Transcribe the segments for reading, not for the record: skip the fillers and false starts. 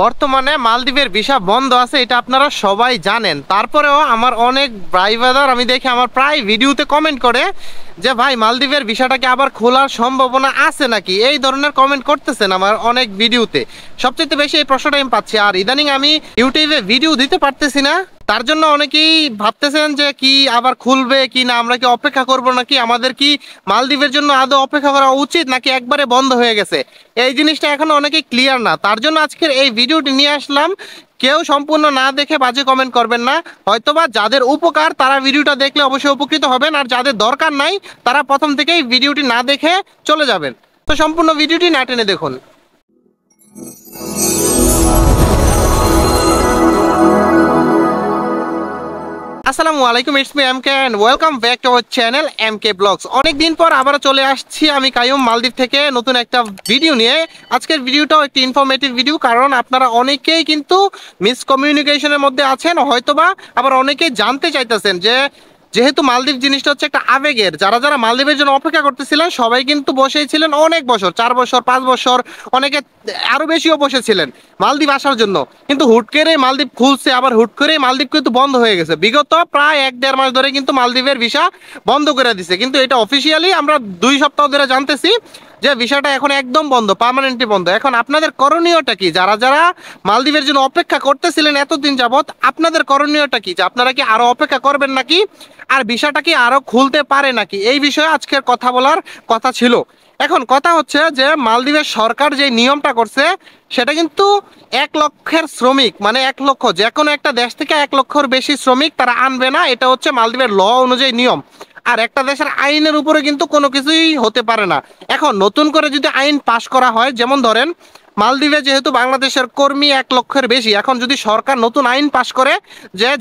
বর্তমানে মালদ্বীপের ভিসা বন্ধ আছে, এটা আপনারা সবাই জানেন। তারপরেও আমার অনেক ভাই ব্রাদার আমি দেখি আমার প্রায় ভিডিওতে কমেন্ট করে যে ভাই মালদ্বীপের ভিসাটাকে আবার খোলার সম্ভাবনা আছে নাকি, এই ধরনের কমেন্ট করতেছেন আমার অনেক ভিডিওতে। সবচেয়ে বেশি এই প্রশ্নটা আমি পাচ্ছি। আর ইদানিং আমি ইউটিউবে ভিডিও দিতে পারতেছি না, তার জন্য অনেকেই ভাবতেছেন যে কি আবার খুলবে কি না, আমরা কি অপেক্ষা করব নাকি, আমাদের কি মালদ্বীপের জন্য আদৌ অপেক্ষা করা উচিত নাকি একবারে বন্ধ হয়ে গেছে, এই জিনিসটা এখনো অনেকেই ক্লিয়ার না। তার জন্য আজকের এই ভিডিওটি নিয়ে আসলাম। কেউ সম্পূর্ণ না দেখে বাজে কমেন্ট করবেন না। হয়তোবা যাদের উপকার তারা ভিডিওটা দেখলে অবশ্যই উপকৃত হবেন, আর যাদের দরকার নাই তারা প্রথম থেকেই ভিডিওটি না দেখে চলে যাবেন। তো সম্পূর্ণ ভিডিওটি না টেনে দেখুন। আসসালামু আলাইকুম, it's me MK and welcome back to our channel MK blogs. অনেক দিন পর আবারও চলে আসছি আমি কাইয়ুম মালদ্বীপ থেকে নতুন একটা ভিডিও নিয়ে। আজকের ভিডিওটাও একটি ইনফরমেটিভ ভিডিও, কারণ আপনারা অনেকেই কিন্তু মিসকমিউনিকেশনের মধ্যে আছেন, হয়তোবা আবার অনেকেই জানতে চাইতেছেন যে যেহেতু মালদ্বীপ জিনিসটা হচ্ছে একটা আবেগের, যারা যারা মালদ্বীপের জন্য অপেক্ষা করতেছিলেন সবাই কিন্তু বসেই ছিলেন অনেক বছর, 4 বছর 5 বছর, অনেকে আরো বেশিও বসেছিলেন মালদ্বীপ আসার জন্য। কিন্তু হুট করে মালদ্বীপ খুলছে, আবার হুট করে মালদ্বীপ কিন্তু বন্ধ হয়ে গেছে। বিগত প্রায় 1-1.5 মাস ধরে কিন্তু মালদ্বীপের ভিসা বন্ধ করে দিছে, কিন্তু এটা অফিসিয়ালি আমরা 2 সপ্তাহ ধরে জানতেছি যে ভিসাটা এখন একদম বন্ধ, পার্মানেন্টলি বন্ধ। এখন আপনাদের করণীয়টা কি? যারা যারা মালদ্বীপের জন্য অপেক্ষা করতেছিলেন এতদিন যাবত, আপনাদের করণীয়টা কি? যে আপনারা কি আরো অপেক্ষা করবেন নাকি, আর ভিসাটা কি আরো খুলতে পারে নাকি, এই বিষয়ে আজকের কথা বলার কথা ছিল। এখন কথা হচ্ছে যে মালদ্বীপের সরকার যে নিয়মটা করছে সেটা কিন্তু 1 লক্ষের শ্রমিক, মানে 1 লক্ষ, যে কোনো একটা দেশ থেকে 1 লক্ষর বেশি শ্রমিক তারা আনবে না। এটা হচ্ছে মালদ্বীপের ল অনুযায়ী নিয়ম। আর একটা দেশের আইনের উপরে কিন্তু কোনো কিছুই হতে পারে না। এখন নতুন করে যদি আইন পাশ করা হয়, যেমন ধরেন মালদ্বীপে যেহেতু বাংলাদেশের কর্মী 1 লক্ষের বেশি, এখন যদি সরকার নতুন আইন পাশ করে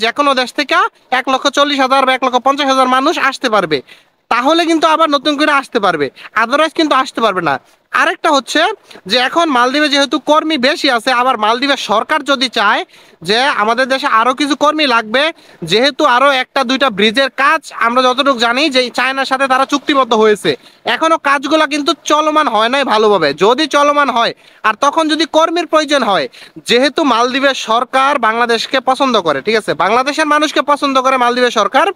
যে কোনো দেশ থেকে 1,40,000 বা 1,50,000 মানুষ আসতে পারবে, তাহলে কিন্তু আবার নতুন করে আসতে পারবে, আদারওয়াইজ কিন্তু আসতে পারবে না। আরেকটা হচ্ছে যে এখন মালদ্বীপে যেহেতু কর্মী বেশি আছে, আবার মালদ্বীপের সরকার যদি চায় যে আমাদের দেশে আরো কিছু কর্মী লাগবে, যেহেতু আরো 1-2টা ব্রিজের কাজ আমরা যতটুকু জানি যে চায়নার সাথে তারা চুক্তিবদ্ধ হয়েছে, এখনো কাজগুলো কিন্তু চলমান হয় নাই ভালোভাবে। যদি চলমান হয় আর তখন যদি কর্মীর প্রয়োজন হয়, যেহেতু মালদ্বীপের সরকার বাংলাদেশকে পছন্দ করে, ঠিক আছে, বাংলাদেশের মানুষকে পছন্দ করে মালদ্বীপের সরকার,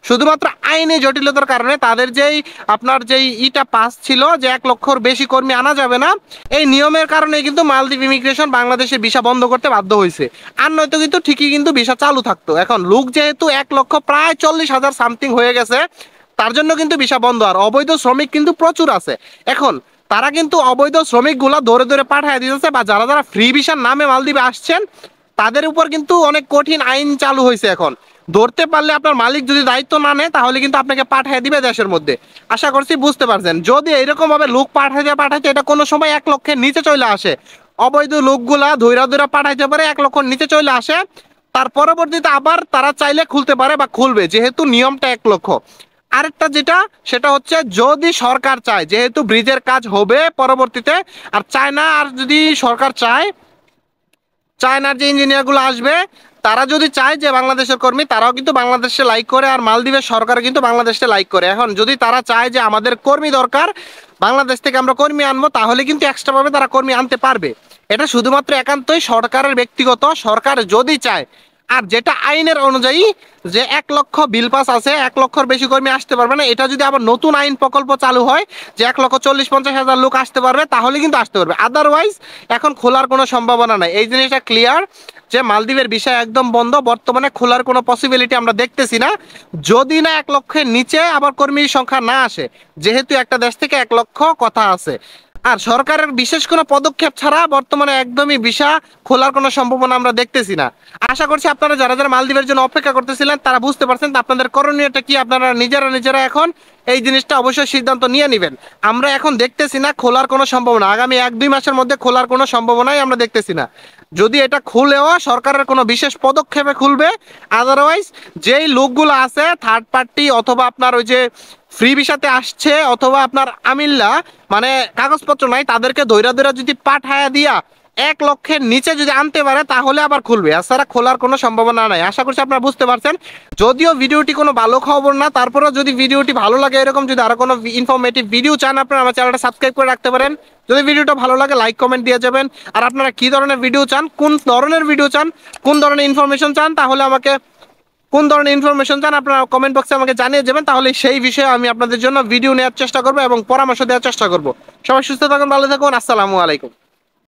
শুধুমাত্র আইনি জটিলতার কারণে তাদের যেই আপনার যেই ইটা পাস ছিল যে 1 লক্ষর বেশি কর্মী আনা যাবে না, এই নিয়মের কারণে কিন্তু মালদ্বীপ ইমিগ্রেশন বাংলাদেশের ভিসা বন্ধ করতে বাধ্য হয়েছে। আর নয়তো কিন্তু ঠিকই কিন্তু ভিসা চালু থাকতো। এখন লোক যেহেতু 1 লক্ষ প্রায় 40,000 সামথিং হয়ে গেছে, তার জন্য কিন্তু ভিসা বন্ধ। আর অবৈধ শ্রমিক কিন্তু প্রচুর আছে। এখন তারা কিন্তু অবৈধ শ্রমিকগুলা ধরে ধরে পাঠায় দিতেছে, বা যারা যারা ফ্রি ভিসার নামে মালদ্বীপে আসছেন তাদের উপর কিন্তু অনেক কঠিন আইন চালু হয়েছে। এখন ধরতে পারলে আপনার মালিক যদি দায়িত্ব না নেয় তাহলে কিন্তু আপনাকে পাঠিয়ে দিবে দেশের মধ্যে। আশা করছি বুঝতে পারছেন। যদি এরকম ভাবে লোক পাঠাইতে এটা কোনো সময় 1 লক্ষের নিচে চলে আসে, অবৈধ লোকগুলা ধৈরা ধৈরা পাঠাইতে পারে 1 লক্ষের নিচে চলে আসে, তার পরবর্তীতে আবার তারা চাইলে খুলতে পারে বা খুলবে, যেহেতু নিয়মটা 1 লক্ষ। আরেকটা যেটা সেটা হচ্ছে যদি সরকার চায়, যেহেতু ব্রিজের কাজ হবে পরবর্তীতে, আর চায় না, আর যদি সরকার চায়, চায়নার যে ইঞ্জিনিয়ারগুলো আসবে তারা যদি চায় যে বাংলাদেশের কর্মী, তারাও কিন্তু বাংলাদেশে লাইক করে, আর মালদ্বীপের সরকার কিন্তু বাংলাদেশে লাইক করে। এখন যদি তারা চায় যে আমাদের কর্মী দরকার, বাংলাদেশ থেকে আমরা কর্মী আনবো, তাহলে কিন্তু এক্সট্রাভাবে তারা কর্মী আনতে পারবে। এটা শুধুমাত্র একান্তই সরকারের ব্যক্তিগত, সরকার যদি চায়। আর যেটা আইনের অনুযায়ী যে 1 লক্ষ বিল পাস আছে, 1 লক্ষর বেশি কর্মী আসতে পারবে না, এটা যদি আবার নতুন আইন প্রকল্প চালু হয় যে 1,40,000-50,000 লোক আসতে পারবে, তাহলে কিন্তু আসতে পারবে। আদারওয়াইজ এখন খোলার কোনো সম্ভাবনা নাই। এই জিনিসটা ক্লিয়ার যে মালদ্বীপের বিষয় একদম বন্ধ, বর্তমানে খোলার কোনো পসিবিলিটি আমরা দেখতেছি না, যদি না 1 লক্ষের নিচে আবার কর্মীর সংখ্যা না আসে, যেহেতু একটা দেশ থেকে 1 লক্ষ কথা আছে। আর সরকারের বিশেষ কোনো পদক্ষেপ ছাড়া বর্তমানে একদমই ভিসা খোলার কোনো সম্ভাবনা আমরা দেখতেছি না। আশা করছি আপনারা যারা যারা মালদ্বীপের জন্য অপেক্ষা করতেছিলেন তারা বুঝতে পারছেন আপনাদের করণীয়টা কি। আপনারা নিজেরা এখন এই জিনিসটা অবশ্যই সিদ্ধান্ত নিয়ে নেবেন। আমরা এখন দেখতেছি না খোলার কোনো সম্ভাবনা, আগামী 1-2 মাসের মধ্যে খোলার কোনো সম্ভাবনাই আমরা দেখতেছি না। যদি এটা খুলেও সরকারের কোনো বিশেষ পদক্ষেপে খুলবে, আদারওয়াইজ যেই লোকগুলো আছে থার্ড পার্টি অথবা আপনার ওই যে ফ্রি ভিসাতে আসছে, অথবা আপনার আমিল্লা মানে কাগজপত্র নাই, তাদেরকে ধৈরা ধৈরা যদি পাঠায়া দিয়া 1 লক্ষের নিচে যদি আনতে পারে তাহলে আবার খুলবে, এছাড়া খোলার কোনো সম্ভাবনা নাই। আশা করছি আপনারা বুঝতে পারছেন। যদিও ভিডিওটি কোনো ভালো খবর না, তারপরেও যদি ভিডিওটি ভালো লাগে, এরকম যদি আরো কোনো ইনফরমেটিভ ভিডিও চান, আপনারা আমার চ্যানেলটা সাবস্ক্রাইব করে রাখতে পারেন। যদি ভিডিওটা ভালো লাগে লাইক কমেন্ট দিয়ে যাবেন। আর আপনারা কি ধরনের ভিডিও চান, কোন ধরনের ভিডিও চান, কোন ধরনের ইনফরমেশন চান, তাহলে আমাকে কোন ধরনের ইনফরমেশন চান আপনারা কমেন্ট বক্সে আমাকে জানিয়ে যাবেন। তাহলে সেই বিষয়ে আমি আপনাদের জন্য ভিডিও নেওয়ার চেষ্টা করবো এবং পরামর্শ দেওয়ার চেষ্টা করব। সবাই সুস্থ থাকুন, ভালো থাকুন, আসসালামু আলাইকুম।